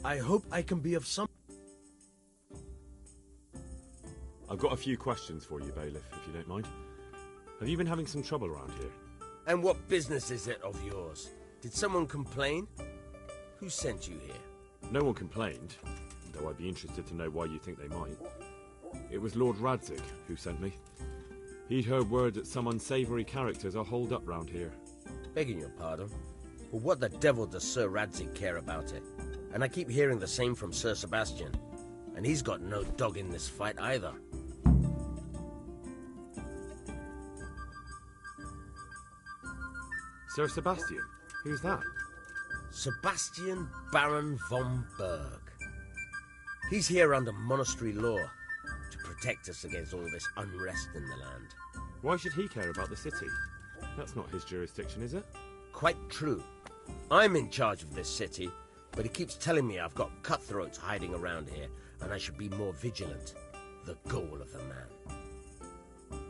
I hope I can be of some... I've got a few questions for you, Bailiff, if you don't mind. Have you been having some trouble around here? And what business is it of yours? Did someone complain? Who sent you here? No one complained, though I'd be interested to know why you think they might. It was Lord Radzig who sent me. He'd heard word that some unsavoury characters are holed up round here. Begging your pardon, but what the devil does Sir Radzig care about it? And I keep hearing the same from Sir Sebastian, and he's got no dog in this fight either. Sir Sebastian? Who's that? Sebastian Baron von Berg. He's here under monastery law to protect us against all this unrest in the land. Why should he care about the city? That's not his jurisdiction, is it? Quite true. I'm in charge of this city, but he keeps telling me I've got cutthroats hiding around here, and I should be more vigilant. The goal of the man.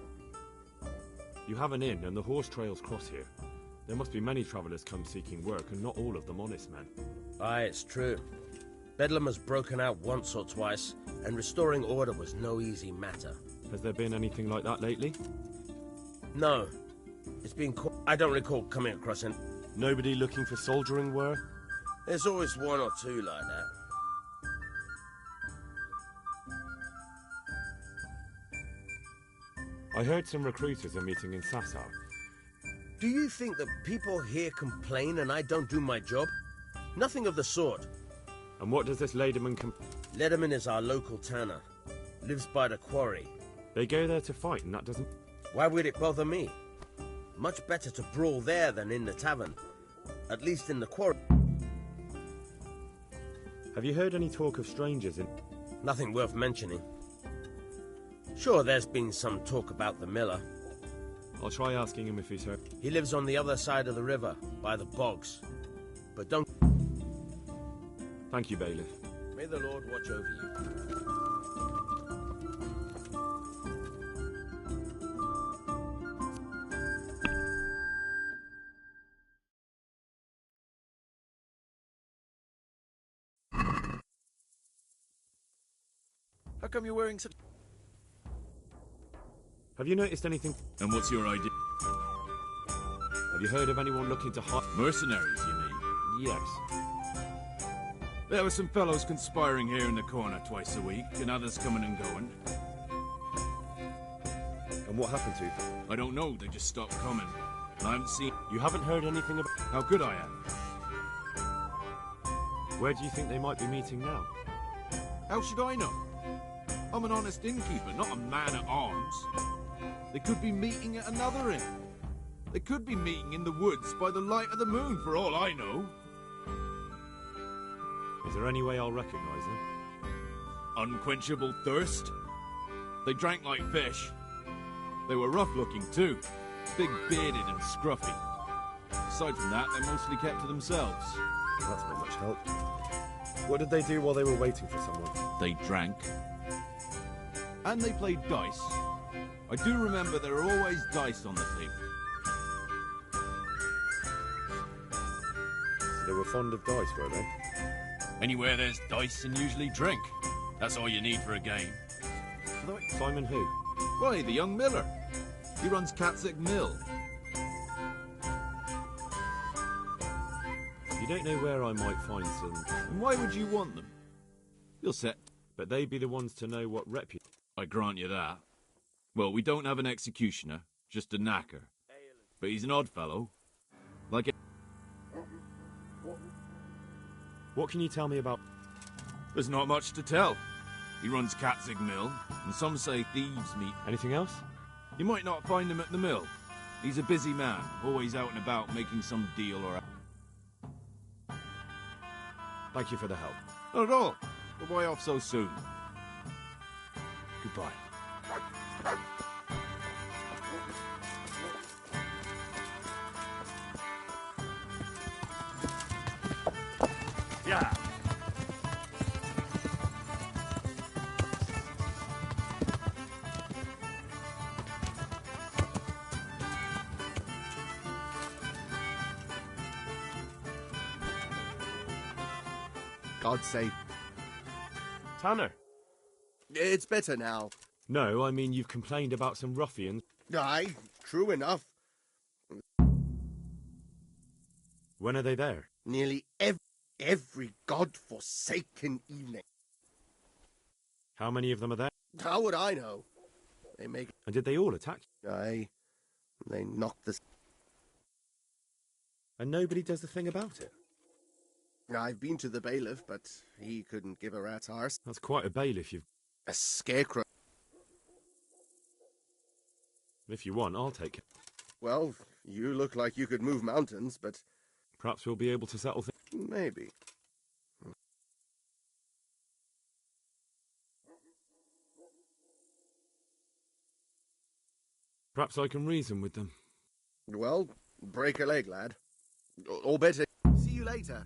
You have an inn, and the horse trails cross here. There must be many travellers come seeking work, and not all of them honest men. Aye, it's true. Bedlam has broken out once or twice, and restoring order was no easy matter. Has there been anything like that lately? No. It's been... I don't recall coming across any... Nobody looking for soldiering work? There's always one or two like that. I heard some recruiters are meeting in Sasau. Do you think that people here complain and I don't do my job? Nothing of the sort. And what does this Lederman Lederman is our local tanner. Lives by the quarry. They go there to fight, and that doesn't... Why would it bother me? Much better to brawl there than in the tavern. At least in the quarry. Have you heard any talk of strangers in... Nothing worth mentioning. Sure, there's been some talk about the miller. I'll try asking him if he's heard. He lives on the other side of the river, by the bogs. But don't... Thank you, Bailiff. May the Lord watch over you. How come you're wearing such... Have you noticed anything... And what's your idea? Have you heard of anyone looking to hire... Mercenaries, you mean? Yes. There were some fellows conspiring here in the corner twice a week, and others coming and going. And what happened to them? I don't know, they just stopped coming. I haven't seen... You haven't heard anything about... How good I am. Where do you think they might be meeting now? How should I know? I'm an honest innkeeper, not a man at arms. They could be meeting at another inn. They could be meeting in the woods by the light of the moon, for all I know. Is there any way I'll recognise them? Unquenchable thirst. They drank like fish. They were rough-looking too, big-bearded and scruffy. Aside from that, they mostly kept to themselves. That's not much help. What did they do while they were waiting for someone? They drank. And they played dice. I do remember there were always dice on the table. So they were fond of dice, were they? Anywhere there's dice and usually drink. That's all you need for a game. Simon who? Why, the young miller. He runs Katzig Mill. You don't know where I might find some... And why would you want them? You'll set... But they'd be the ones to know what reputation... I grant you that. Well, we don't have an executioner, just a knacker. But he's an odd fellow. Like a... What can you tell me about... There's not much to tell. He runs Katzig Mill, and some say thieves meet. Anything else? You might not find him at the mill. He's a busy man, always out and about making some deal or... Thank you for the help. Not at all. But why off so soon? Goodbye. Yeah. God save... Tanner. It's better now. No, I mean you've complained about some ruffians. Aye, true enough. When are they there? Nearly every god-forsaken evening. How many of them are there? How would I know? They make... And did they all attack you? Aye, they knock the... And nobody does the thing about it? I've been to the bailiff, but he couldn't give a rat's arse. That's quite a bailiff you've... A scarecrow. If you want, I'll take it. Well, you look like you could move mountains, but... Perhaps we'll be able to settle things. Maybe. Perhaps I can reason with them. Well, break a leg, lad. Or better, see you later.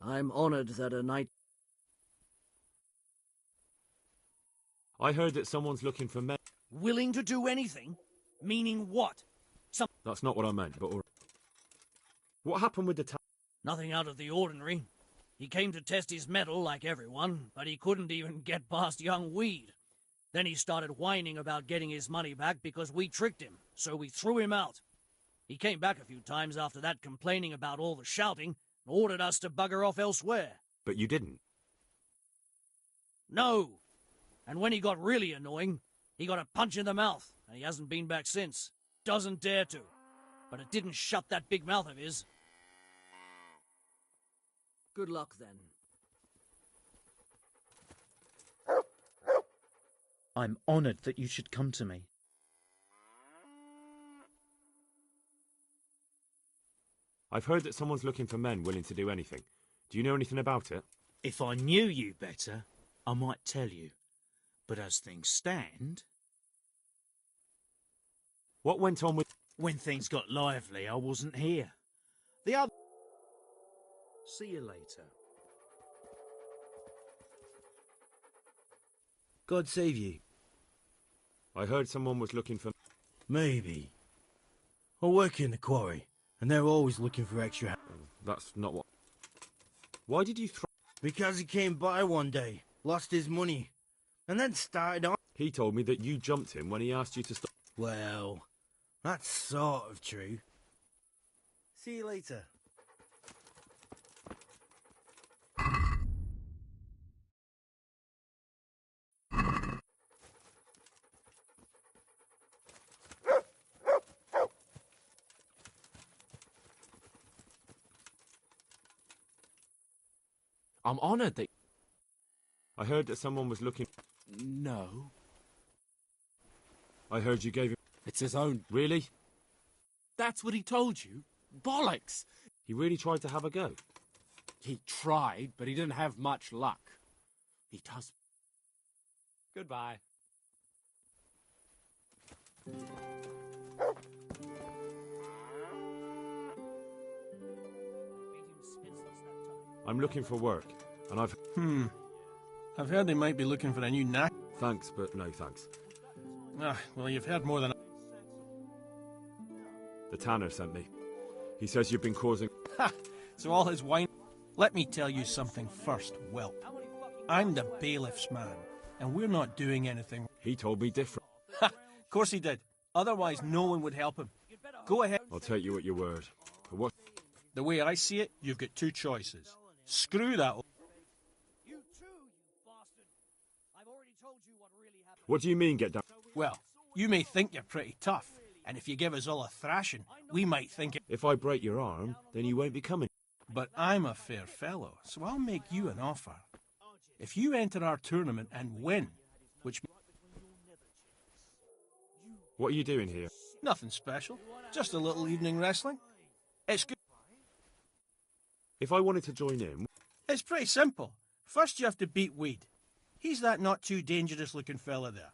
I'm honored that a knight... I heard that someone's looking for men. Willing to do anything? Meaning what? That's not what I meant, but all right. What happened with the town? Nothing out of the ordinary. He came to test his mettle like everyone, but he couldn't even get past young Weed. Then he started whining about getting his money back because we tricked him, so we threw him out. He came back a few times after that complaining about all the shouting, and ordered us to bugger off elsewhere. But you didn't. No! And when he got really annoying, he got a punch in the mouth, and he hasn't been back since. Doesn't dare to. But it didn't shut that big mouth of his. Good luck, then. I'm honored that you should come to me. I've heard that someone's looking for men willing to do anything. Do you know anything about it? If I knew you better, I might tell you. But as things stand... What went on with... When things got lively, I wasn't here. The other... See you later. God save you. I heard someone was looking for... Maybe. I work in the quarry, and they're always looking for extra help. That's not what... Why did you Because he came by one day, lost his money, and then started on... He told me that you jumped him when he asked you to stop... Well, that's sort of true. See you later. I'm honored that... I heard that someone was looking... No. I heard you gave him... It's his own... Really? That's what he told you? Bollocks! He really tried to have a go? He tried, but he didn't have much luck. He does... Goodbye. I'm looking for work, and I've... I've heard they might be looking for a new knack. Thanks, but no thanks. Well, you've heard more than... The tanner sent me. He says you've been causing... Ha! So all his wine... Let me tell you something first, whelp. I'm the bailiff's man, and we're not doing anything... He told me different. Ha! Of course he did. Otherwise, no one would help him. Go ahead. I'll take you at your word. But what? The way I see it, you've got two choices. Screw that. You too, you bastard. I've already told you what really happened. What do you mean, get down? Well, you may think you're pretty tough, and if you give us all a thrashing, we might think it. If I break your arm, then you won't be coming. But I'm a fair fellow, so I'll make you an offer. If you enter our tournament and win, which... What are you doing here? Nothing special, just a little evening wrestling. It's good. If I wanted to join in... It's pretty simple. First you have to beat Weed. He's that not too dangerous looking fella there.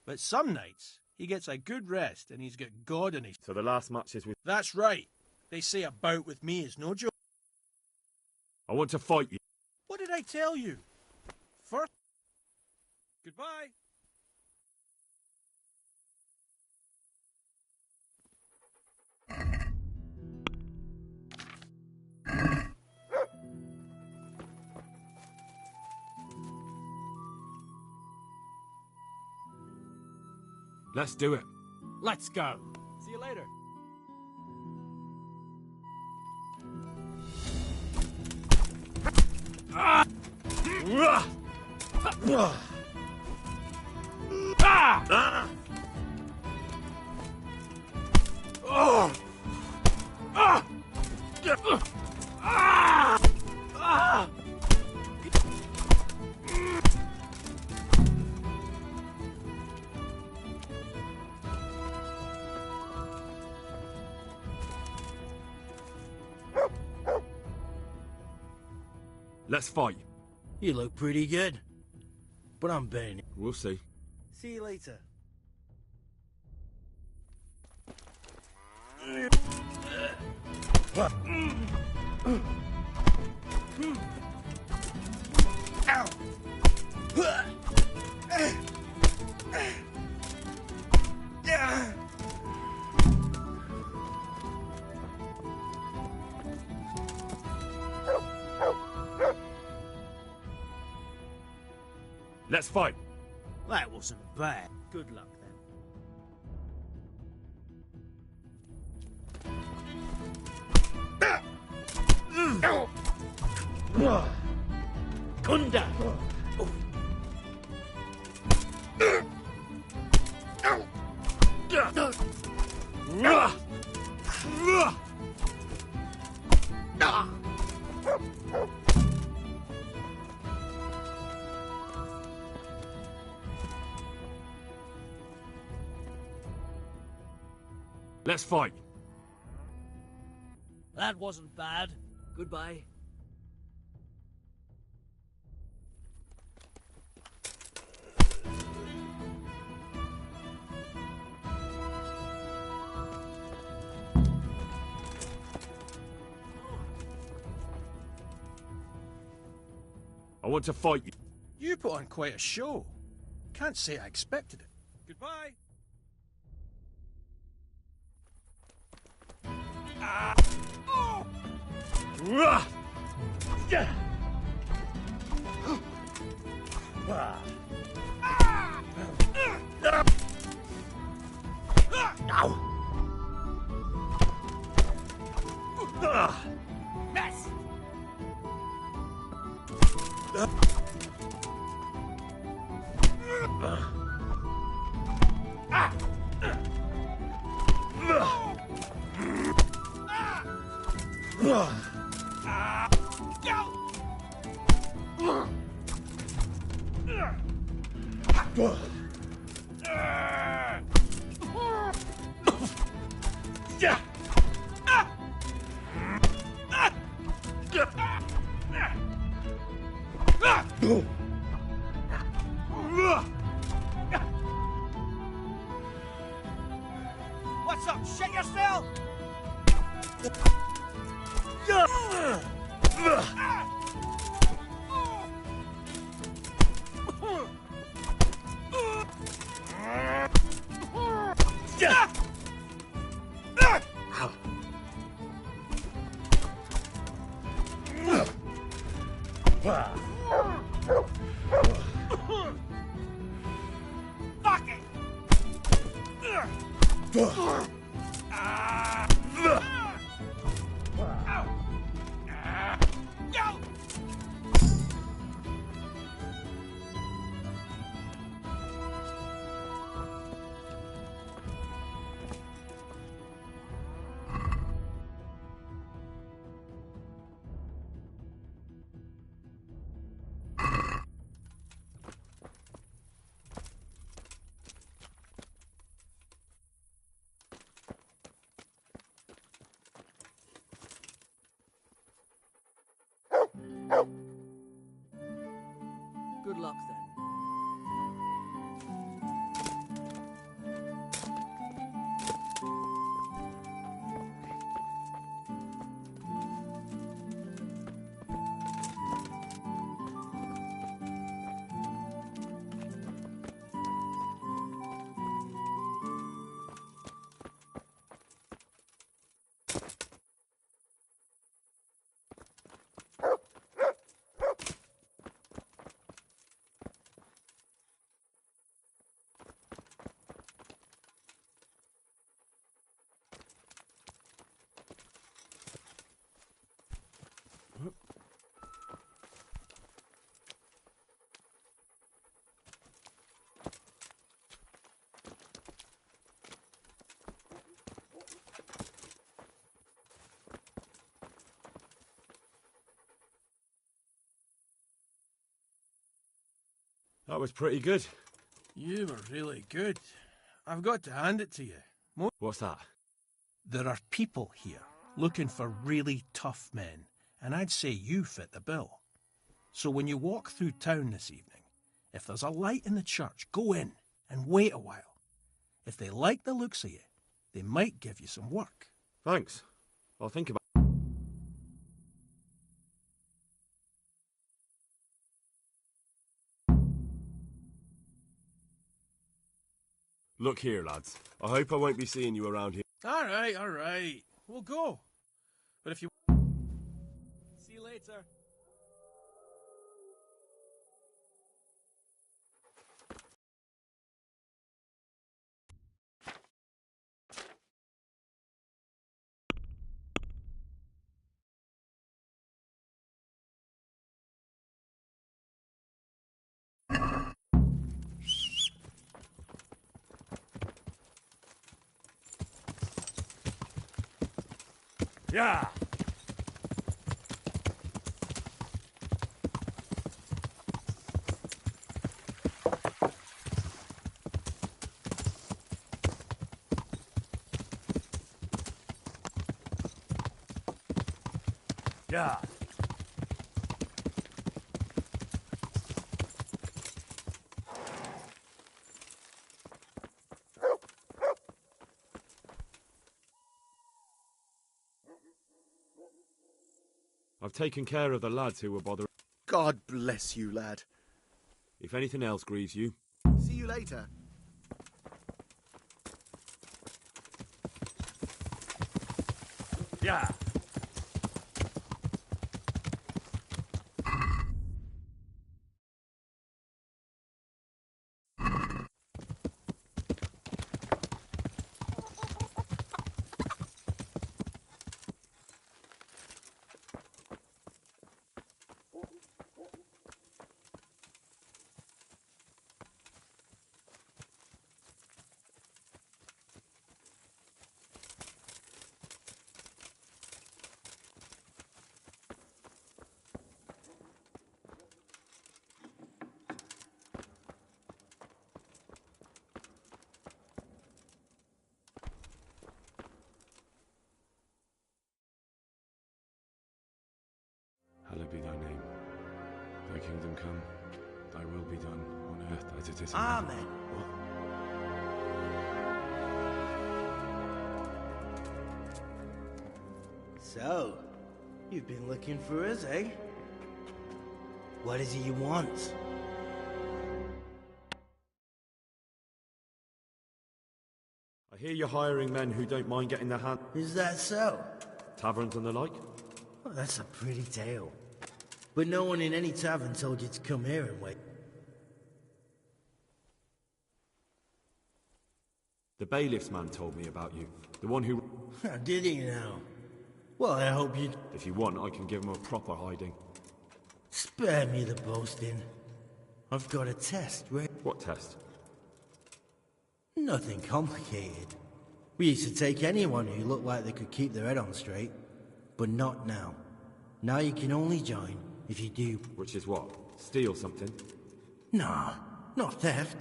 But some nights, he gets a good rest and he's got God in his... So the last match is with... That's right. They say a bout with me is no joke. I want to fight you. What did I tell you? First... Goodbye. Let's do it. Let's go. See you later. Let's fight. You look pretty good. But I'm betting. We'll see. See you later. Let's fight. That wasn't bad. Good luck then. Kunda! Let's fight. That wasn't bad. Goodbye. I want to fight you. You put on quite a show. Can't say I expected it. Goodbye. What's up? Shit yourself! Fuck it! Good luck then. That was pretty good. You were really good. I've got to hand it to you. What's that? There are people here looking for really tough men, and I'd say you fit the bill. So when you walk through town this evening, if there's a light in the church, go in and wait a while. If they like the looks of you, they might give you some work. Thanks. I'll think about. Look here, lads. I hope I won't be seeing you around here. All right. We'll go. But if you... See you later. Yeah! Yeah! I've taken care of the lads who were bothering. God bless you, lad. If anything else grieves you. See you later. Yeah! Hallowed be thy name. Thy kingdom come. Thy will be done on earth as it is in heaven. Amen. What? So, you've been looking for us, eh? What is it you want? I hear you're hiring men who don't mind getting their hand... Is that so? Taverns and the like? Well, that's a pretty tale. But no one in any tavern told you to come here and wait. The bailiff's man told me about you. The one who... Did he now? Well, I hope you... If you want, I can give him a proper hiding. Spare me the boasting. I've got a test, right? What test? Nothing complicated. We used to take anyone who looked like they could keep their head on straight. But not now. Now you can only join if you do... Which is what? Steal something? Nah, not theft.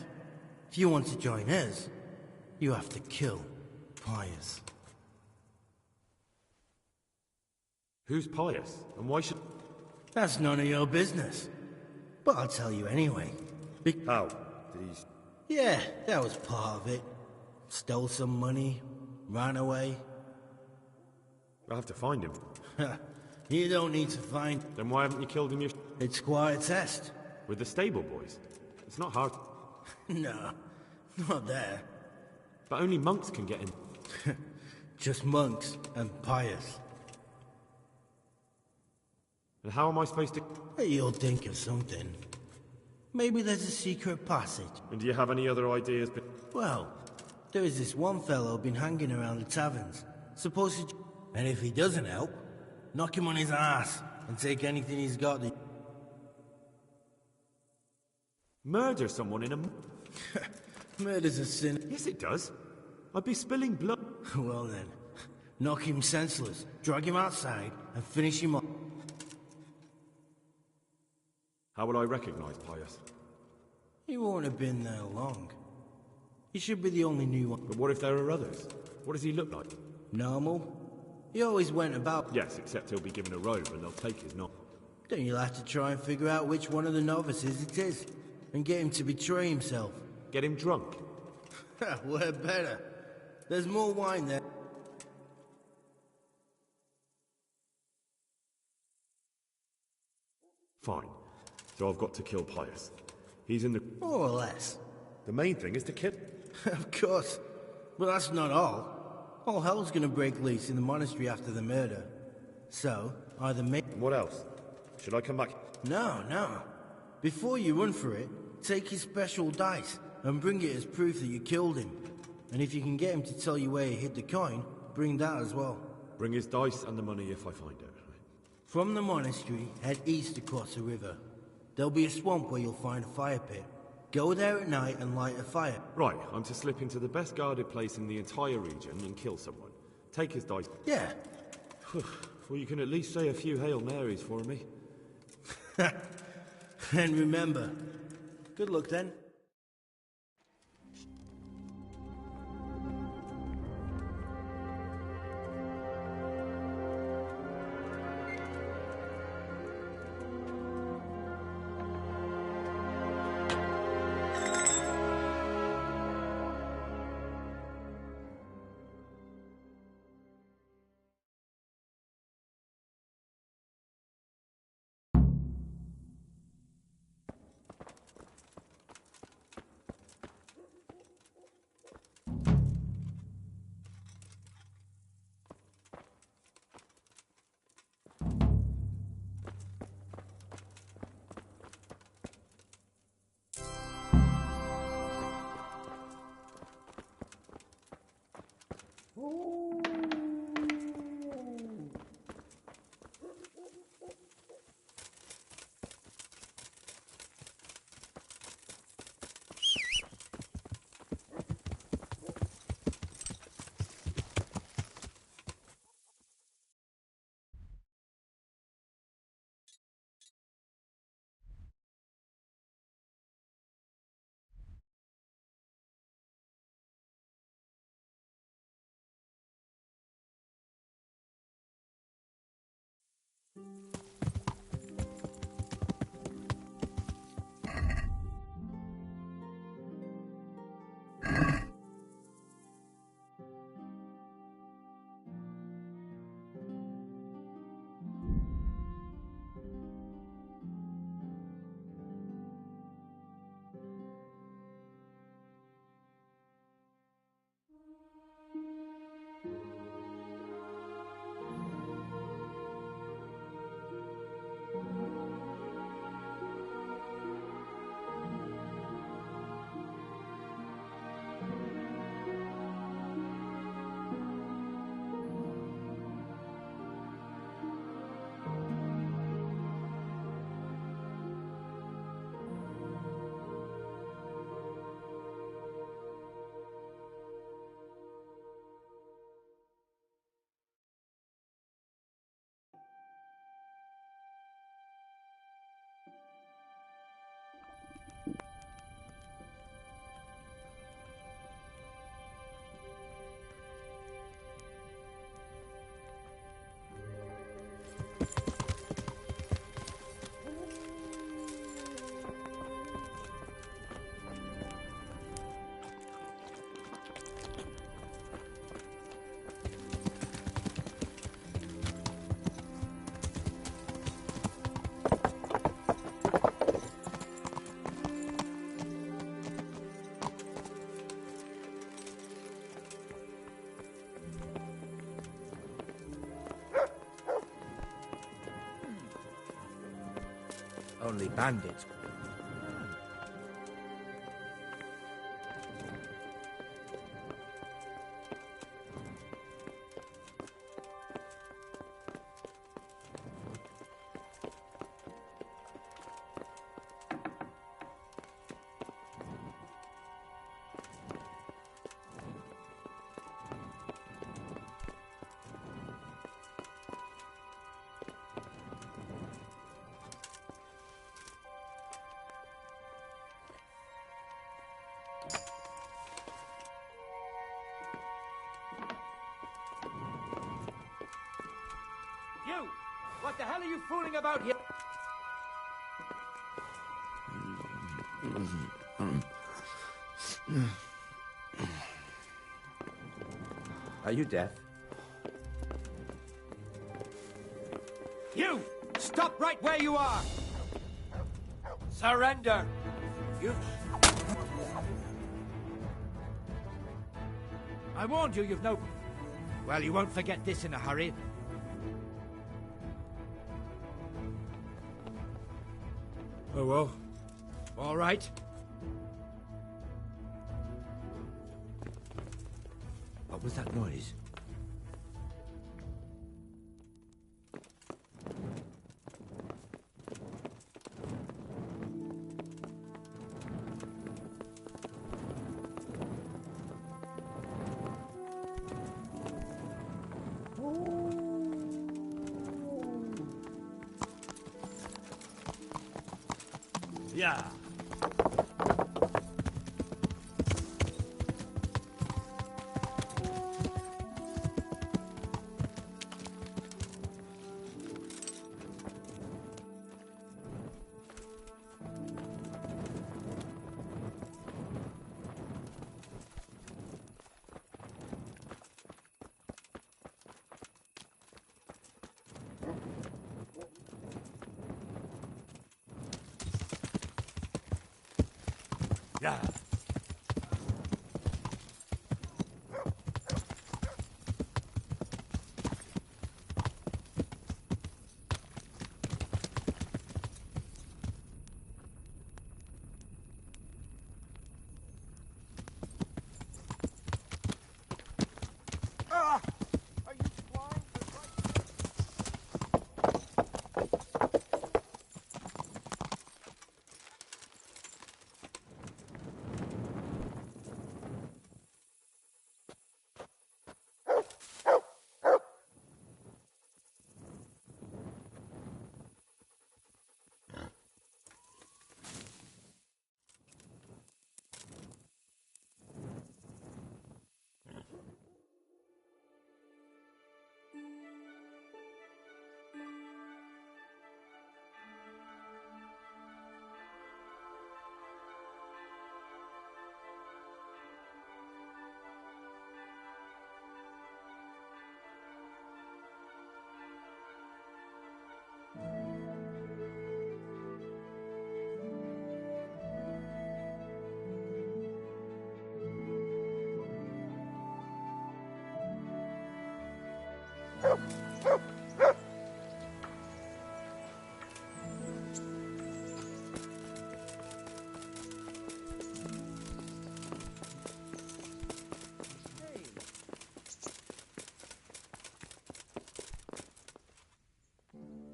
If you want to join us, you have to kill Pius. Who's Pius? And why should... That's none of your business. But I'll tell you anyway. How? Did he... Yeah, that was part of it. Stole some money, ran away. I'll have to find him. You don't need to find... Then why haven't you killed him yourself? It's quite a test. With the stable boys? It's not hard. No, not there. But only monks can get in. Just monks and Pius. And how am I supposed to... You'll think of something. Maybe there's a secret passage. And do you have any other ideas? Well, there is this one fellow been hanging around the taverns. Supposed to... And if he doesn't help, knock him on his ass and take anything he's got. Murder someone in a... Murder's a sin. Yes, it does. I'd be spilling blood. Well then, knock him senseless, drag him outside, and finish him off. How would I recognize Pius? He won't have been there long. He should be the only new one. But what if there are others? What does he look like? Normal. He always went about... Yes, except he'll be given a robe and they'll take his knob. Then you'll have to try and figure out which one of the novices it is, and get him to betray himself. Get him drunk? We're better. There's more wine there. Fine. So I've got to kill Pius. He's in the... More or less. The main thing is to kill... Of course. But that's not all. All hell's gonna break loose in the monastery after the murder. So, either make... What else? Should I come back? No. Before you run for it, take his special dice and bring it as proof that you killed him. And if you can get him to tell you where he hid the coin, bring that as well. Bring his dice and the money if I find it. From the monastery, head east across the river. There'll be a swamp where you'll find a fire pit. Go there at night and light a fire. Right, I'm to slip into the best guarded place in the entire region and kill someone. Take his dice. Yeah. Well, you can at least say a few Hail Marys for me. And remember, good luck then. Certainly bandits. You! What the hell are you fooling about here? Are you deaf? You! Stop right where you are! Surrender! You... I warned you, you've no... Well, you won't forget this in a hurry. Oh well. All right. What was that noise? Yeah. Yeah.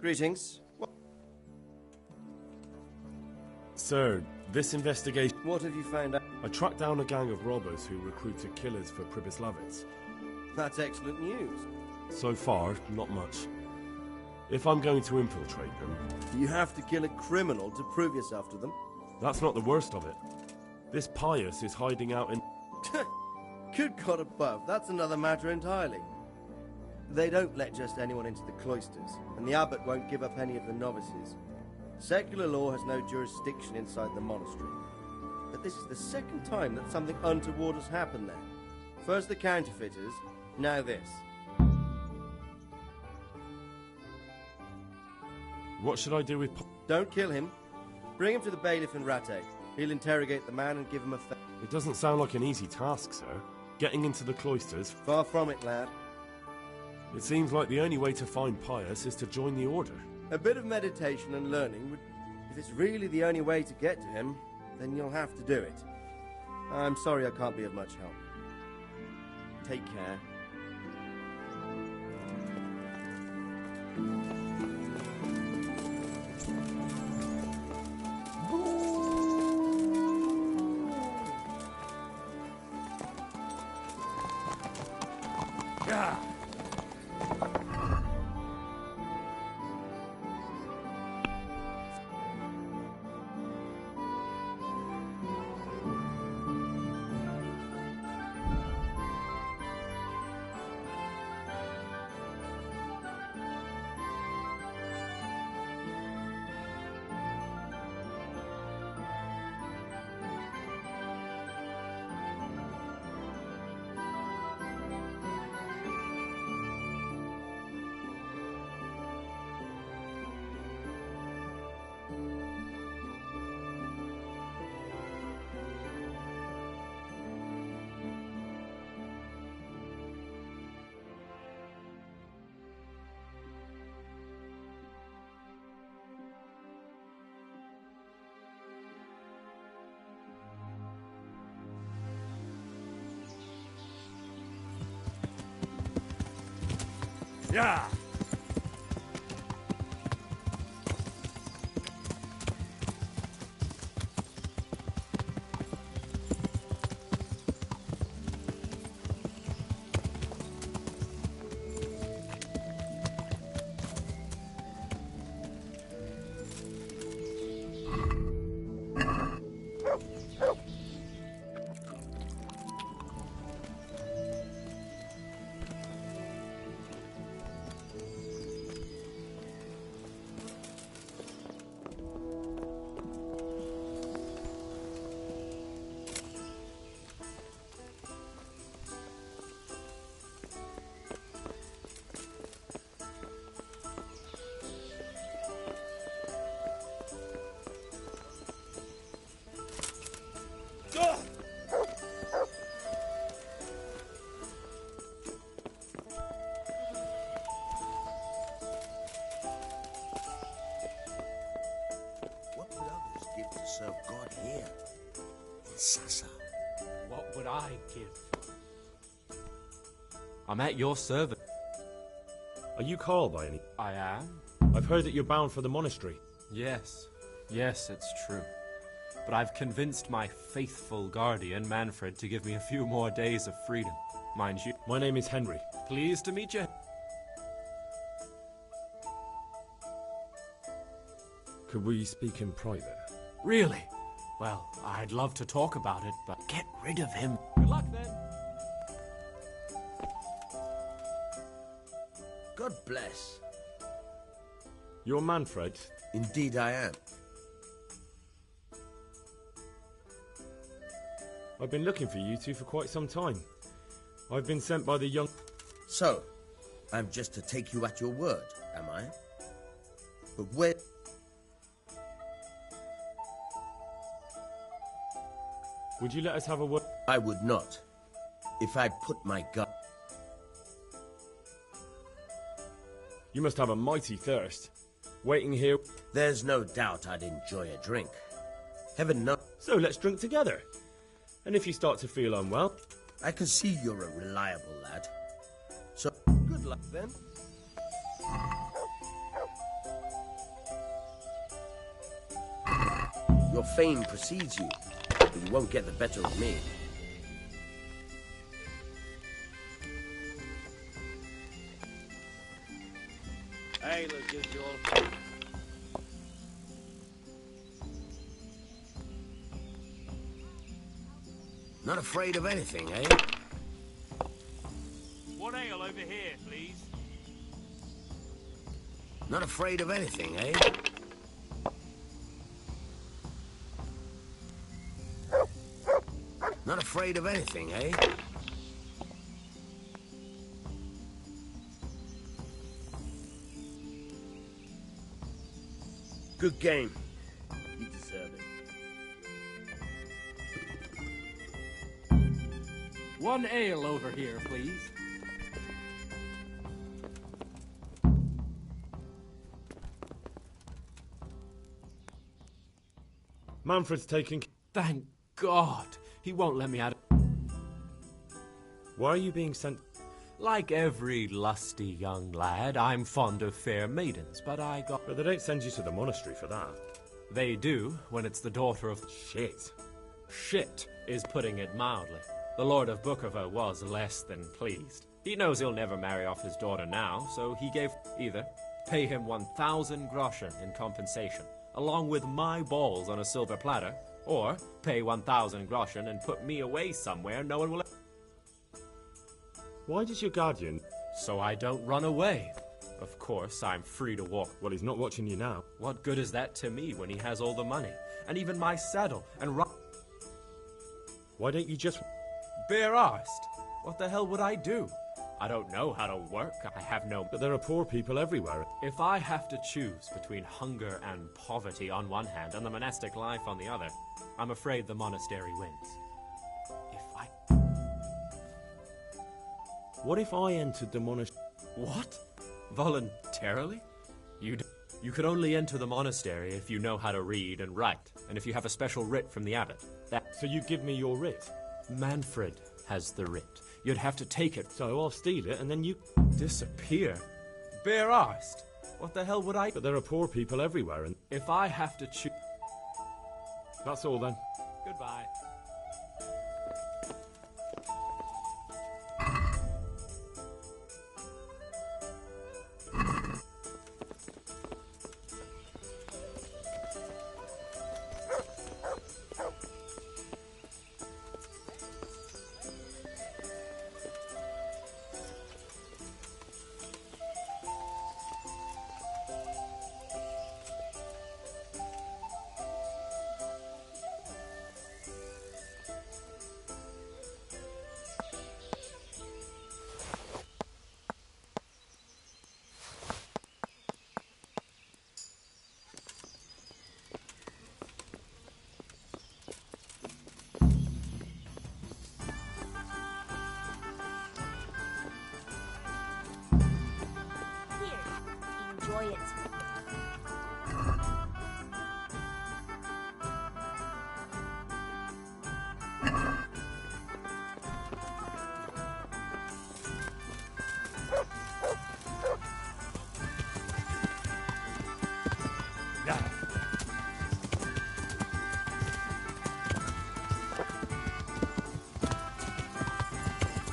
Greetings. Sir, this investigation... What have you found out? I tracked down a gang of robbers who recruited killers for Pribyslavitz. That's excellent news. So far, not much. If I'm going to infiltrate them... You have to kill a criminal to prove yourself to them. That's not the worst of it. This Pius is hiding out in... Good God above, that's another matter entirely. They don't let just anyone into the cloisters, and the abbot won't give up any of the novices. Secular law has no jurisdiction inside the monastery. But this is the second time that something untoward has happened there. First the counterfeiters, now this. What should I do with... Don't kill him. Bring him to the bailiff in Rattay. He'll interrogate the man and give him a... It doesn't sound like an easy task, sir. Getting into the cloisters... Far from it, lad. It seems like the only way to find Pius is to join the order. A bit of meditation and learning would... If it's really the only way to get to him, then you'll have to do it. I'm sorry I can't be of much help. Take care. Yeah. Yeah. What would others give to serve God here, in Sasa? What would I give? I'm at your service. Are you Carl by any? I am? I've heard that you're bound for the monastery. Yes. Yes, it's true. But I've convinced my faithful guardian, Manfred, to give me a few more days of freedom. Mind you. My name is Henry. Pleased to meet you. Could we speak in private? Really? Well, I'd love to talk about it, but get rid of him. Good luck, then. God bless. You're Manfred? Indeed I am. I've been looking for you two for quite some time. I've been sent by the young... So, I'm just to take you at your word, am I? But where... Would you let us have a word? I would not. If I'd put my gun... You must have a mighty thirst. Waiting here... There's no doubt I'd enjoy a drink. Heaven knows... So let's drink together. And if you start to feel unwell... I can see you're a reliable lad. So, good luck then. Your fame precedes you, but you won't get the better of me. Ale as usual. Not afraid of anything, eh? One ale over here, please. Not afraid of anything, eh? Not afraid of anything, eh? Good game. You deserve it. One ale over here, please. Manfred's taking... Thank God! He won't let me out. Why are you being sent... Like every lusty young lad, I'm fond of fair maidens, but I got... But they don't send you to the monastery for that. They do, when it's the daughter of... Shit. Shit is putting it mildly. The Lord of Bookerver was less than pleased. He knows he'll never marry off his daughter now, so he gave either pay him 1,000 groschen in compensation, along with my balls on a silver platter, or pay 1,000 groschen and put me away somewhere no one will... Why does your guardian... So I don't run away. Of course, I'm free to walk. Well, he's not watching you now. What good is that to me when he has all the money? And even my saddle and Why don't you just... Bare arsed. What the hell would I do? I don't know how to work. I have no... But there are poor people everywhere. If I have to choose between hunger and poverty on one hand and the monastic life on the other, I'm afraid the monastery wins. What if I entered the monastery? What? Voluntarily? You could only enter the monastery if you know how to read and write, and if you have a special writ from the abbot. So you give me your writ? Manfred has the writ. You'd have to take it. So I'll steal it, and then you... Disappear? Bare arsed? What the hell would I... But there are poor people everywhere, and... If I have to choose... That's all, then. Goodbye. Enjoy it.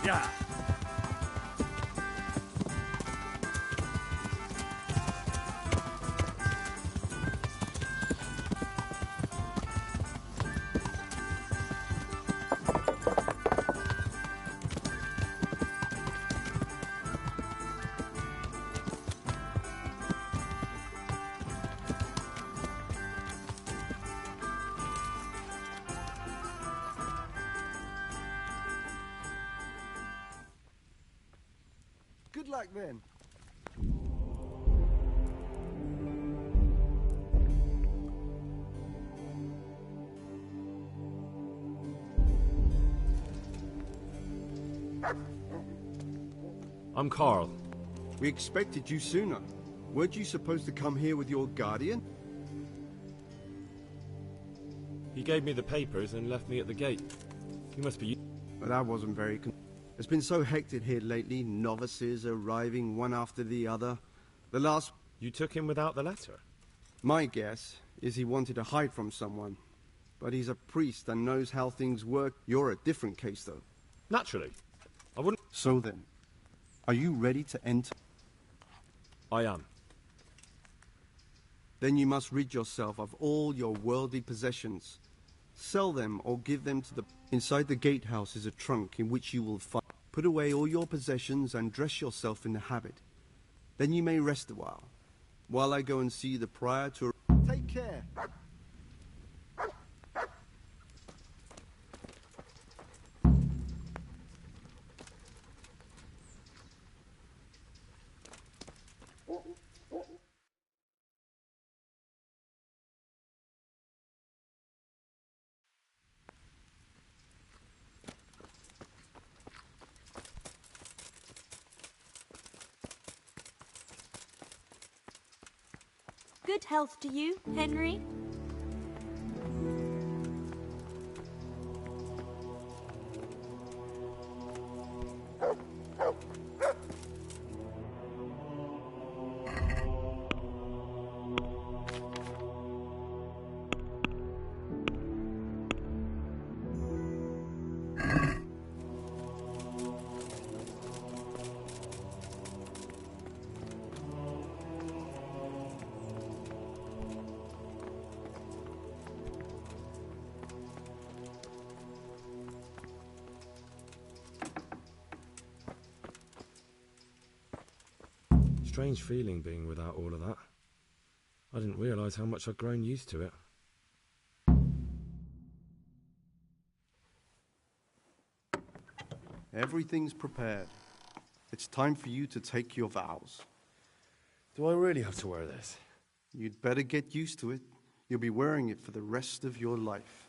Yeah. Good luck then. I'm Carl. We expected you sooner. Weren't you supposed to come here with your guardian? He gave me the papers and left me at the gate. He must be... But that wasn't very... It's been so hectic here lately, novices arriving one after the other. The last... You took him without the letter? My guess is he wanted to hide from someone. But he's a priest and knows how things work. You're a different case, though. Naturally. I wouldn't... So then, are you ready to enter? I am. Then you must rid yourself of all your worldly possessions. Sell them or give them to the... Inside the gatehouse is a trunk in which you will find... Put away all your possessions and dress yourself in the habit. Then you may rest a while I go and see the prior to... Take care. Good health to you, Henry. strange feeling being without all of that. I didn't realise how much I'd grown used to it. Everything's prepared. It's time for you to take your vows. Do I really have to wear this? You'd better get used to it. You'll be wearing it for the rest of your life.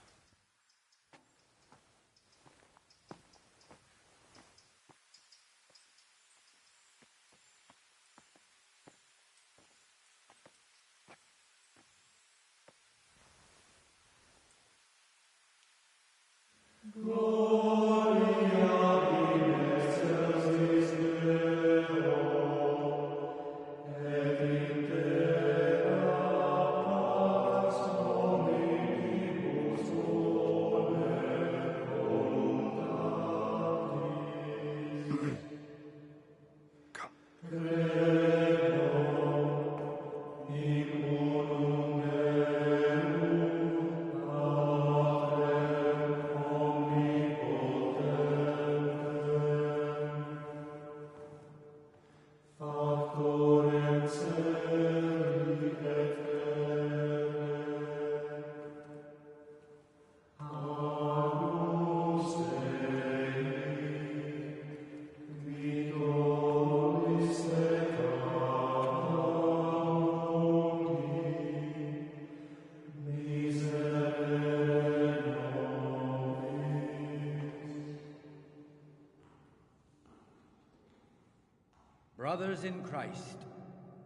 Brothers in Christ,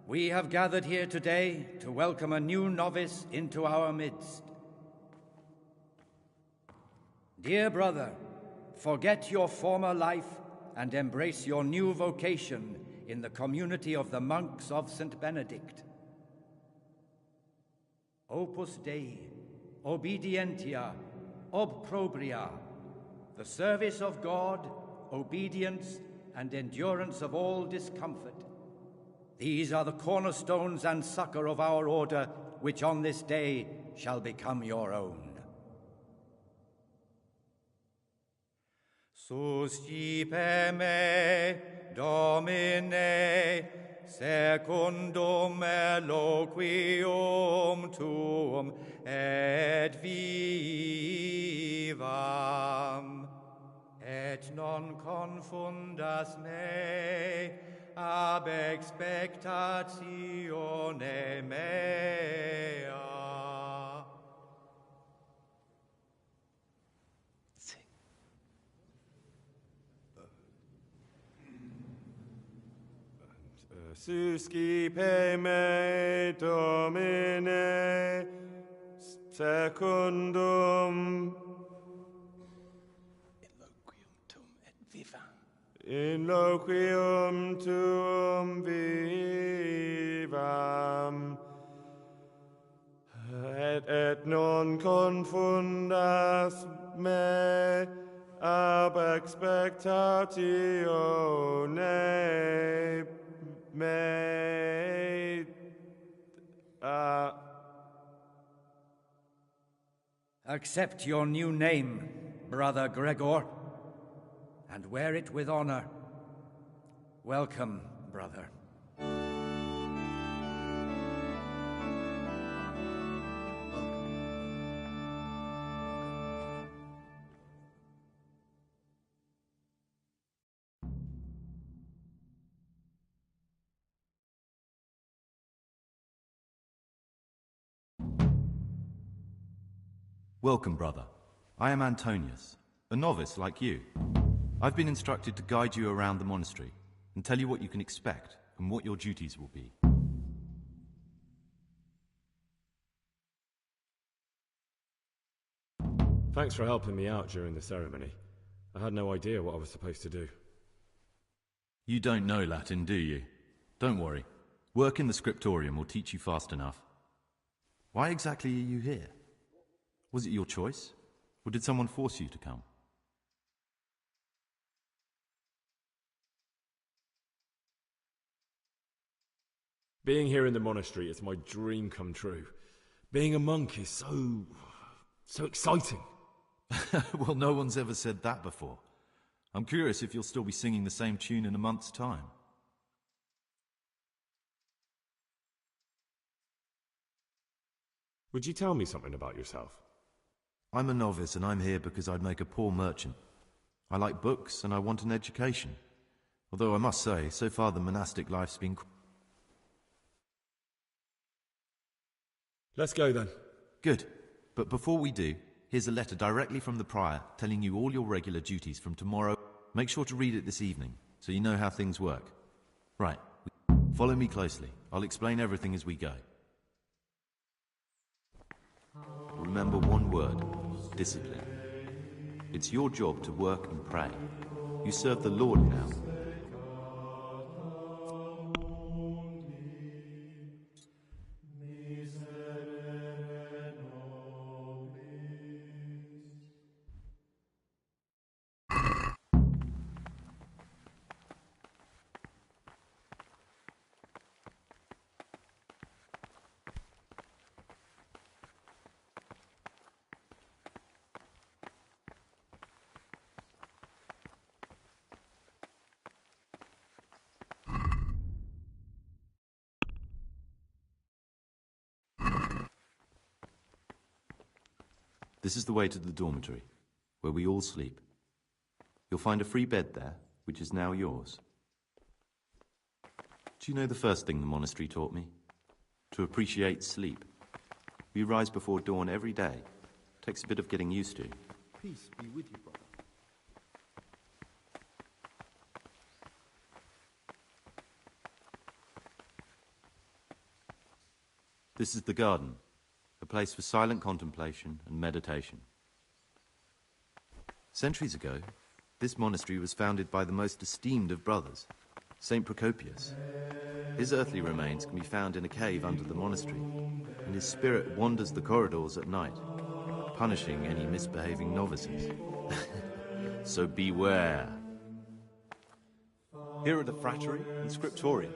we have gathered here today to welcome a new novice into our midst. Dear brother, forget your former life and embrace your new vocation in the community of the monks of St. Benedict. Opus Dei, obedientia, obprobria, the service of God, obedience, and endurance of all discomfort. These are the cornerstones and succor of our order, which on this day shall become your own. Suscipe me, Domine, secundum eloquium tuum, et vivam. Et non confundas me ab expectatione mea. Suscipe me, Domine, secundum in loquium tuum vivam, et non confundas me ab expectatione mea. Accept your new name, Brother Gregor, and wear it with honor. Welcome, brother. Welcome, brother. I am Antonius, a novice like you. I've been instructed to guide you around the monastery and tell you what you can expect and what your duties will be. Thanks for helping me out during the ceremony. I had no idea what I was supposed to do. You don't know Latin, do you? Don't worry. Work in the scriptorium will teach you fast enough. Why exactly are you here? Was it your choice? Or did someone force you to come? Being here in the monastery is my dream come true. Being a monk is so exciting. Well, no one's ever said that before. I'm curious if you'll still be singing the same tune in a month's time. Would you tell me something about yourself? I'm a novice and I'm here because I'd make a poor merchant. I like books and I want an education. Although I must say, so far the monastic life's been... Let's go then. Good. But before we do, here's a letter directly from the prior telling you all your regular duties from tomorrow. Make sure to read it this evening, so you know how things work. Right. Follow me closely. I'll explain everything as we go. Remember one word: discipline. It's your job to work and pray. You serve the Lord now. This is the way to the dormitory, where we all sleep. You'll find a free bed there, which is now yours. Do you know the first thing the monastery taught me? To appreciate sleep. We rise before dawn every day. Takes a bit of getting used to. Peace be with you, brother. This is the garden, a place for silent contemplation and meditation. Centuries ago, this monastery was founded by the most esteemed of brothers, Saint Procopius. His earthly remains can be found in a cave under the monastery, and his spirit wanders the corridors at night, punishing any misbehaving novices. So beware. Here are the frattery and scriptorium,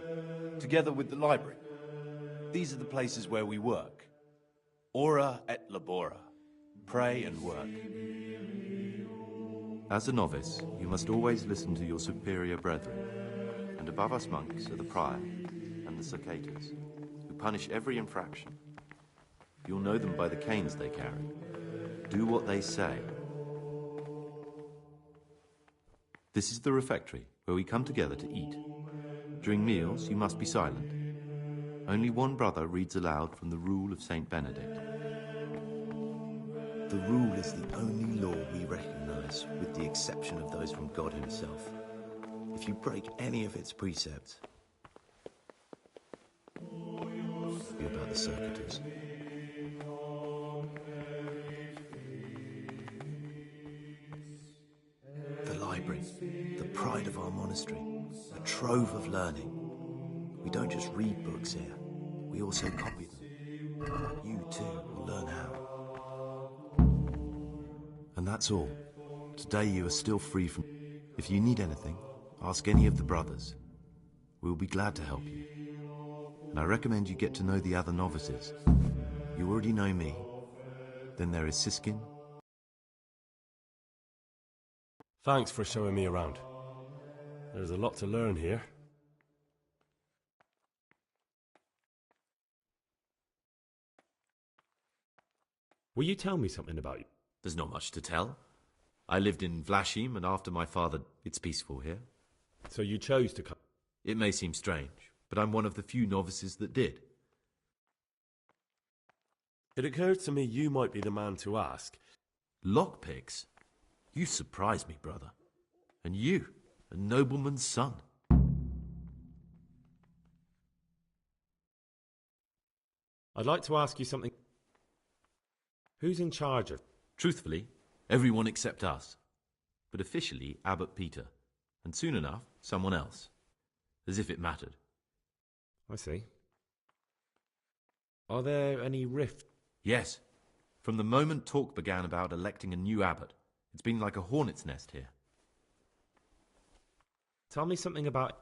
together with the library. These are the places where we work. Ora et labora. Pray and work. As a novice, you must always listen to your superior brethren, and above us monks are the prior and the cicatas, who punish every infraction. You'll know them by the canes they carry. Do what they say. This is the refectory, where we come together to eat. During meals, you must be silent. Only one brother reads aloud from the Rule of Saint Benedict. The Rule is the only law we recognize, with the exception of those from God himself. If you break any of its precepts, you're about the circuitous. The library, the pride of our monastery, a trove of learning. We don't just read books here, we also copy them. You too will learn how. And that's all. Today you are still free from... If you need anything, ask any of the brothers. We'll be glad to help you. And I recommend you get to know the other novices. You already know me. Then there is Siskin. Thanks for showing me around. There's a lot to learn here. Will you tell me something about you? There's not much to tell. I lived in Vlashim, and after my father... It's peaceful here. So you chose to come? It may seem strange, but I'm one of the few novices that did. It occurred to me you might be the man to ask. Lockpicks? You surprise me, brother. And you, a nobleman's son. I'd like to ask you something. Who's in charge of... Truthfully, everyone except us. But officially, Abbot Peter. And soon enough, someone else. As if it mattered. I see. Are there any rifts? Yes. From the moment talk began about electing a new abbot, it's been like a hornet's nest here. Tell me something about...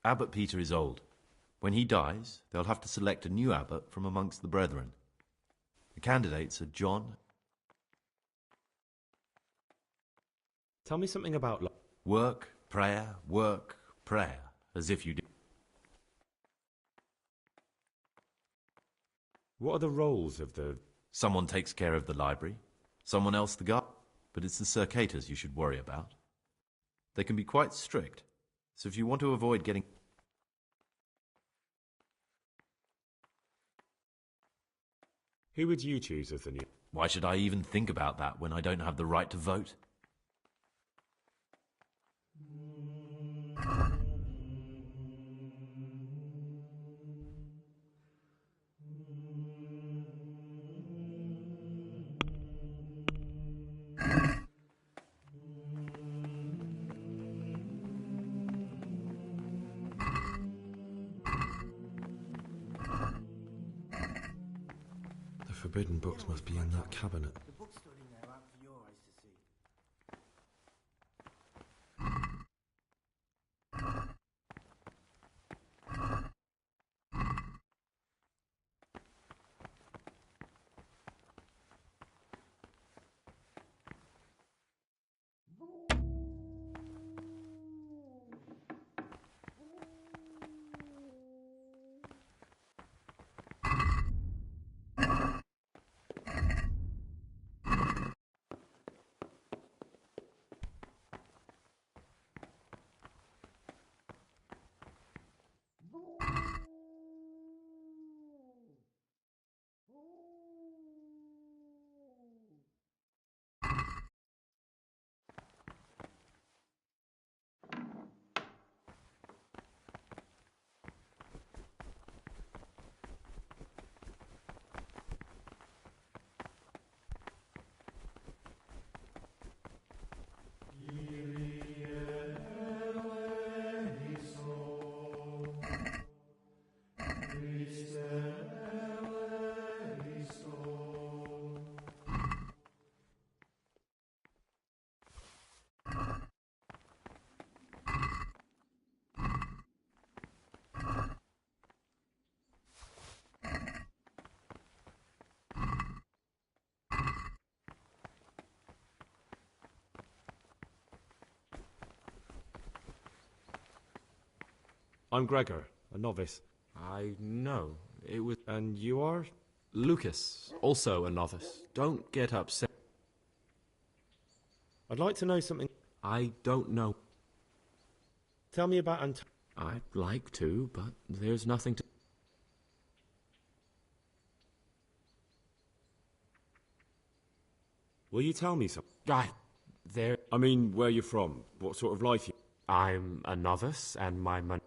Abbot Peter is old. When he dies, they'll have to select a new abbot from amongst the brethren. The candidates are John... Tell me something about... Work, prayer, as if you do. What are the roles of the... Someone takes care of the library, someone else the guard. But it's the circators you should worry about. They can be quite strict, so if you want to avoid getting... Who would you choose as the new... Why should I even think about that when I don't have the right to vote? The forbidden books must be in that cabinet. The book's stood in there out for your eyes to see. I'm Gregor, a novice. I know. It was... And you are? Lucas, also a novice. Don't get upset. I'd like to know something. I don't know. Tell me about Antonio. I'd like to, but there's nothing to... Will you tell me something? I mean, where you're from, what sort of life you... I'm a novice, and my money...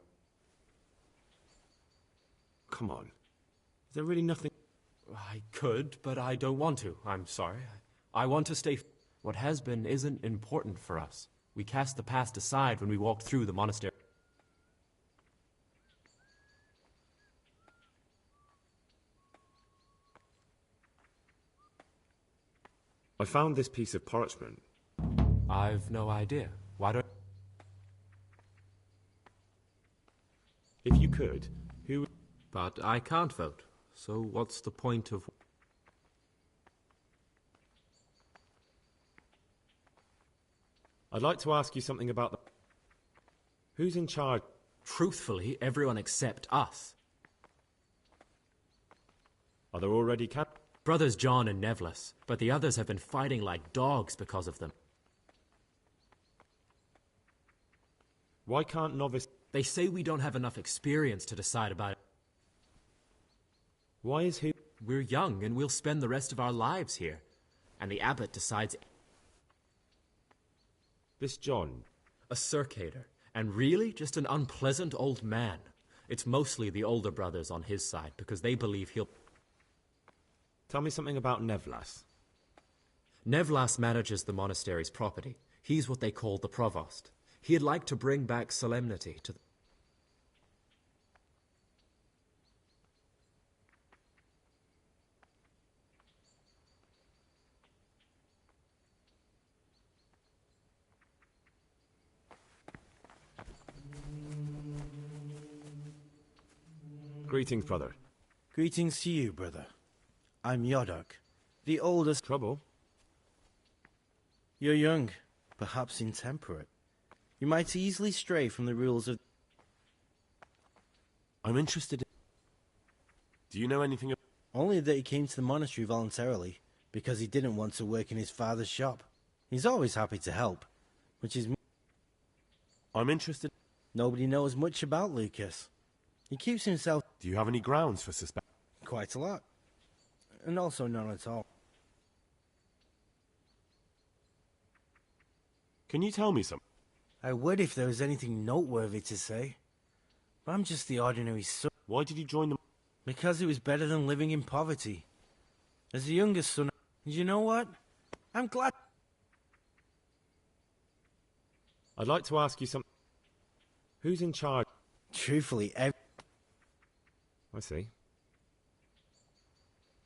Come on. Is there really nothing... I could, but I don't want to. I'm sorry. I want to stay... What has been isn't important for us. We cast the past aside when we walked through the monastery. I found this piece of parchment. I've no idea. Why don't... If you could, who... But I can't vote, so what's the point of... I'd like to ask you something about the... Who's in charge? Truthfully, everyone except us. Are there already Brothers John and Nevlis, but the others have been fighting like dogs because of them. Why can't novice... They say we don't have enough experience to decide about it. Why is he... We're young and we'll spend the rest of our lives here. And the abbot decides... This John... A circator. And really just an unpleasant old man. It's mostly the older brothers on his side because they believe he'll... Tell me something about Nevlas. Nevlas manages the monastery's property. He's what they call the provost. He'd like to bring back solemnity to... Greetings, brother. Greetings to you, brother. I'm Yodok, the oldest... Trouble? You're young, perhaps intemperate. You might easily stray from the rules of... I'm interested in... Do you know anything... Only that he came to the monastery voluntarily, because he didn't want to work in his father's shop. He's always happy to help, which is... I'm interested... Nobody knows much about Lucas. He keeps himself... Do you have any grounds for suspect? Quite a lot. And also none at all. Can you tell me something? I would if there was anything noteworthy to say. But I'm just the ordinary son. Why did you join them? Because it was better than living in poverty. As the youngest son... And you know what? I'm glad... I'd like to ask you something. Who's in charge? Truthfully, I see.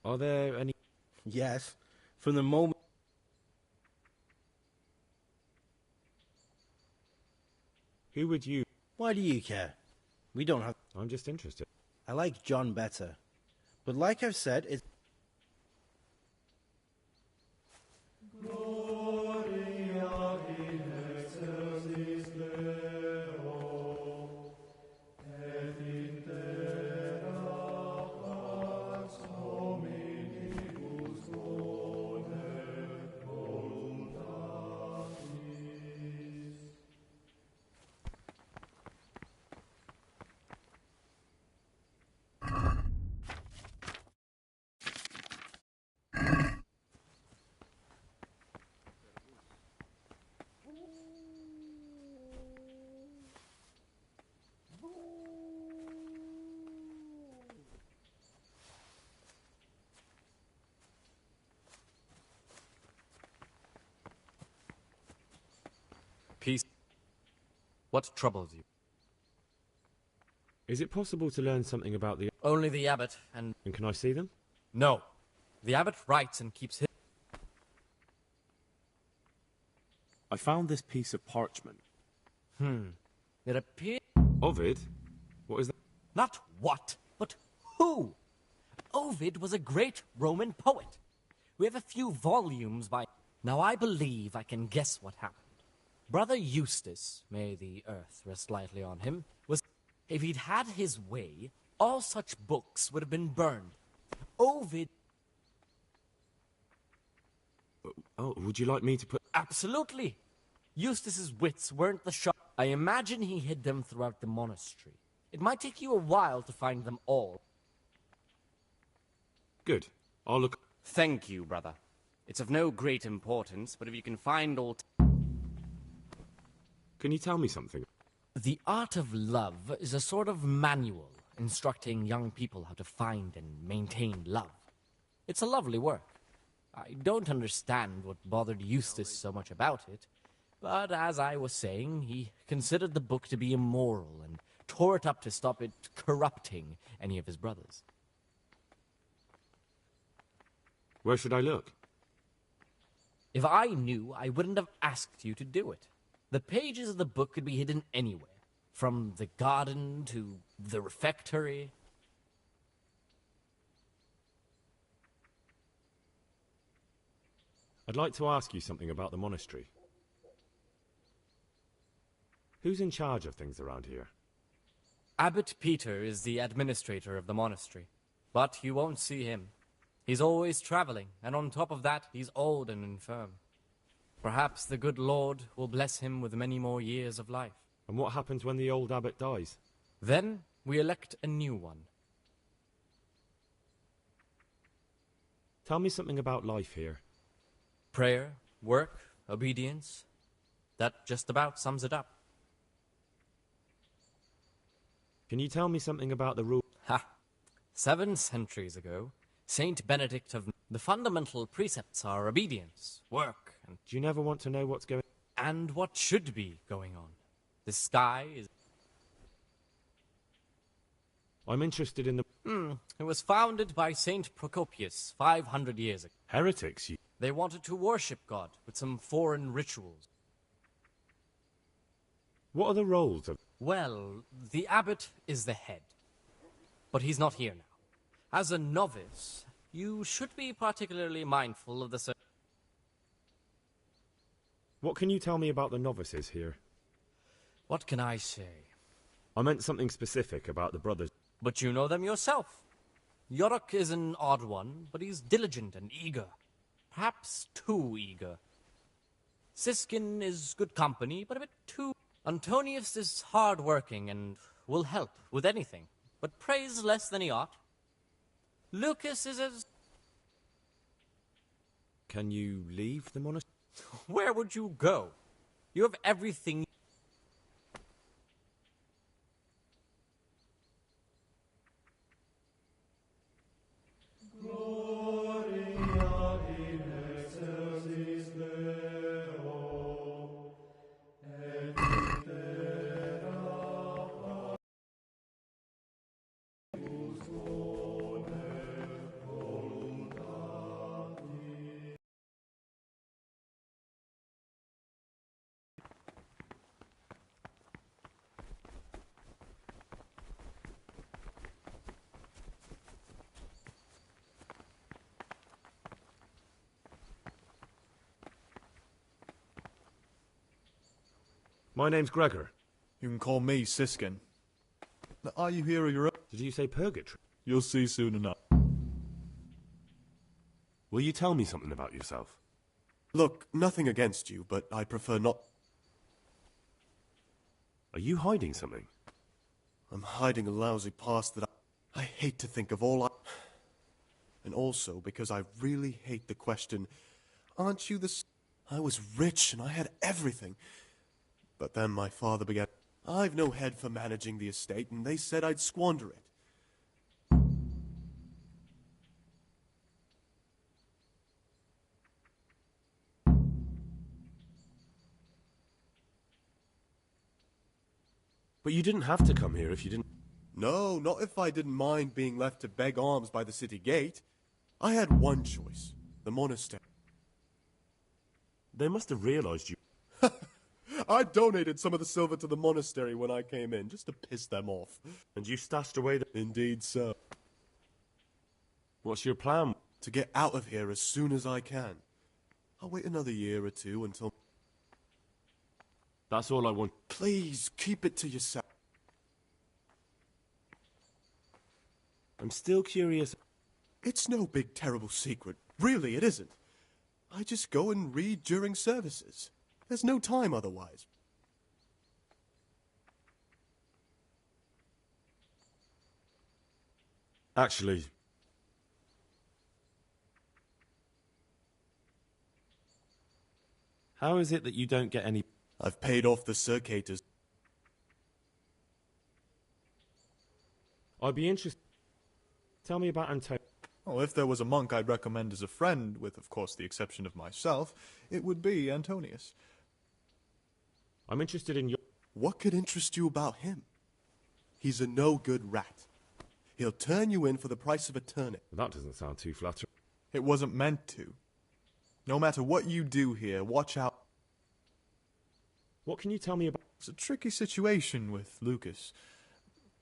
Are there any... Yes. From the moment... Who would you... Why do you care? We don't have... I'm just interested. I like John better. But like I've said, it's... Peace. What troubles you? Is it possible to learn something about the... Only the abbot and... And can I see them? No. The abbot writes and keeps his... I found this piece of parchment. It appears... Ovid? What is that? Not what, but who? Ovid was a great Roman poet. We have a few volumes by... Now I believe I can guess what happened. Brother Eustace, may the earth rest lightly on him, was... If he'd had his way, all such books would have been burned. Ovid... Oh, would you like me to put... Absolutely. Eustace's wits weren't the sharp. I imagine he hid them throughout the monastery. It might take you a while to find them all. Good. I'll look... Thank you, brother. It's of no great importance, but if you can find all... Can you tell me something? The Art of Love is a sort of manual instructing young people how to find and maintain love. It's a lovely work. I don't understand what bothered Eustace so much about it, but as I was saying, he considered the book to be immoral and tore it up to stop it corrupting any of his brothers. Where should I look? If I knew, I wouldn't have asked you to do it. The pages of the book could be hidden anywhere, from the garden to the refectory. I'd like to ask you something about the monastery. Who's in charge of things around here? Abbot Peter is the administrator of the monastery, but you won't see him. He's always traveling, and on top of that, he's old and infirm. Perhaps the good Lord will bless him with many more years of life. And what happens when the old abbot dies? Then we elect a new one. Tell me something about life here. Prayer, work, obedience. That just about sums it up. Can you tell me something about the rule? 7 centuries ago, Saint Benedict of... The fundamental precepts are obedience, work, and... Do you never want to know what's going... And what should be going on? The sky is... I'm interested in the... It was founded by Saint Procopius 500 years ago. Heretics, you... They wanted to worship God with some foreign rituals. What are the roles of... Well, the abbot is the head. But he's not here now. As a novice, you should be particularly mindful of the... What can you tell me about the novices here? What can I say? I meant something specific about the brothers. But you know them yourself. Yorick is an odd one, but he's diligent and eager. Perhaps too eager. Siskin is good company, but a bit too... Antonius is hard-working and will help with anything, but prays less than he ought. Lucas is as... Can you leave the monastery? Where would you go? You have everything... My name's Gregor. You can call me Siskin. Now, are you here or your own? Did you say purgatory? You'll see soon enough. Will you tell me something about yourself? Look, nothing against you, but I prefer not... Are you hiding something? I'm hiding a lousy past that I hate to think of all I... And also because I really hate the question, aren't you the... I was rich and I had everything. But then my father began... I've no head for managing the estate, and they said I'd squander it. But you didn't have to come here if you didn't... No, not if I didn't mind being left to beg alms by the city gate. I had one choice, the monastery. They must have realized you... I donated some of the silver to the monastery when I came in, just to piss them off. And you stashed away the... Indeed so. What's your plan? To get out of here as soon as I can. I'll wait another year or two until... That's all I want. Please, keep it to yourself. I'm still curious. It's no big terrible secret. Really, it isn't. I just go and read during services. There's no time otherwise. Actually... How is it that you don't get any... I've paid off the circators. I'd be interested... Tell me about Antonio. Oh, if there was a monk I'd recommend as a friend, with, of course, the exception of myself, it would be Antonius. I'm interested in your... What could interest you about him? He's a no-good rat. He'll turn you in for the price of a turnip. That doesn't sound too flattering. It wasn't meant to. No matter what you do here, watch out. What can you tell me about... It's a tricky situation with Lucas.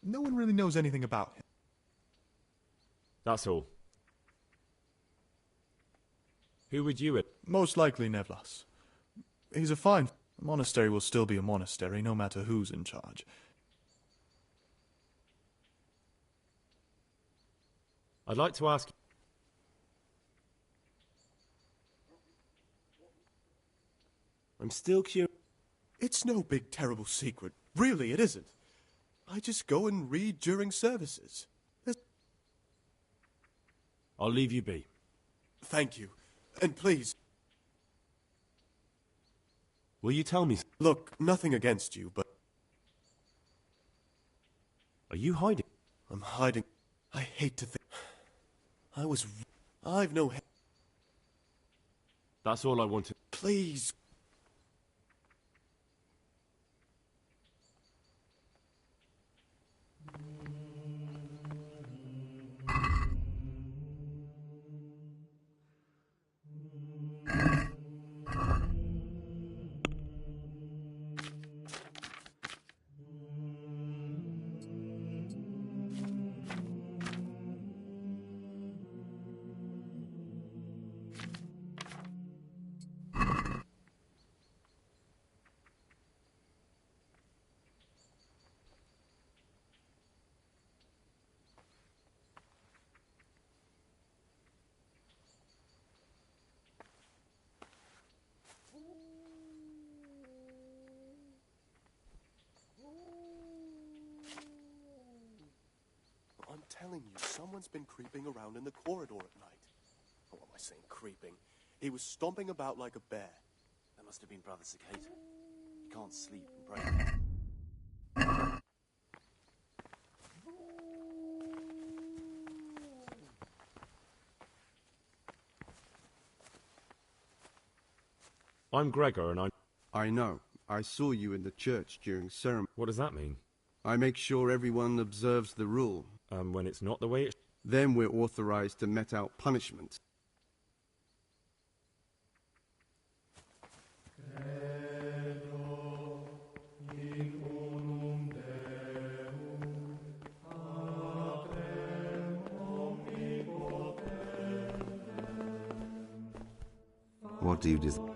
No one really knows anything about him. That's all. Who would you... Most likely Nevlas. He's a fine... A monastery will still be a monastery, no matter who's in charge. I'd like to ask... I'm still curious. It's no big terrible secret. Really, it isn't. I just go and read during services. I'll leave you be. Thank you. And please... Will you tell me... Look, nothing against you, but... Are you hiding? I'm hiding... I hate to think... I've no... That's all I wanted. Please... telling you, someone's been creeping around in the corridor at night. Oh, what am I saying, creeping? He was stomping about like a bear. That must have been Brother Cicada. He can't sleep and pray. I'm Gregor, and I know. I saw you in the church during ceremony. What does that mean? I make sure everyone observes the rule. When it's not the way it... Then we're authorized to mete out punishment. What do you desire?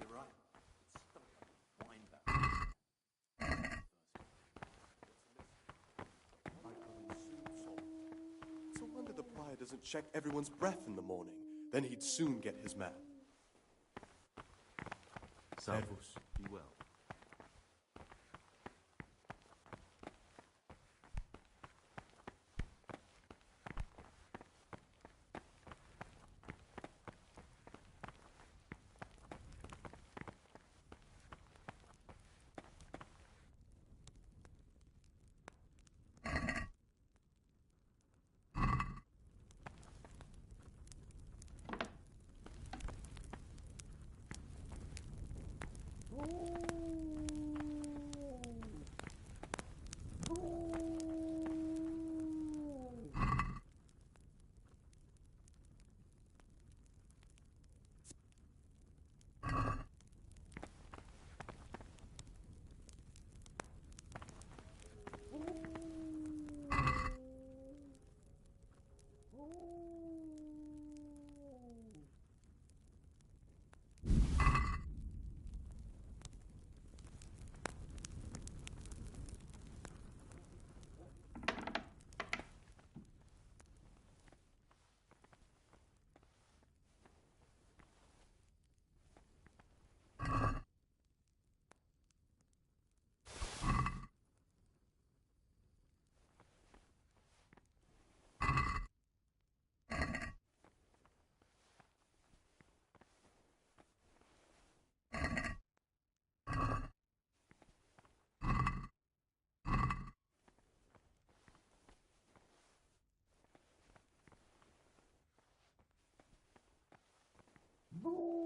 You're right. It's stuck like a wine barrel. It's a wonder the prior doesn't check everyone's breath in the morning. Then he'd soon get his man. Servus, be well. Boo!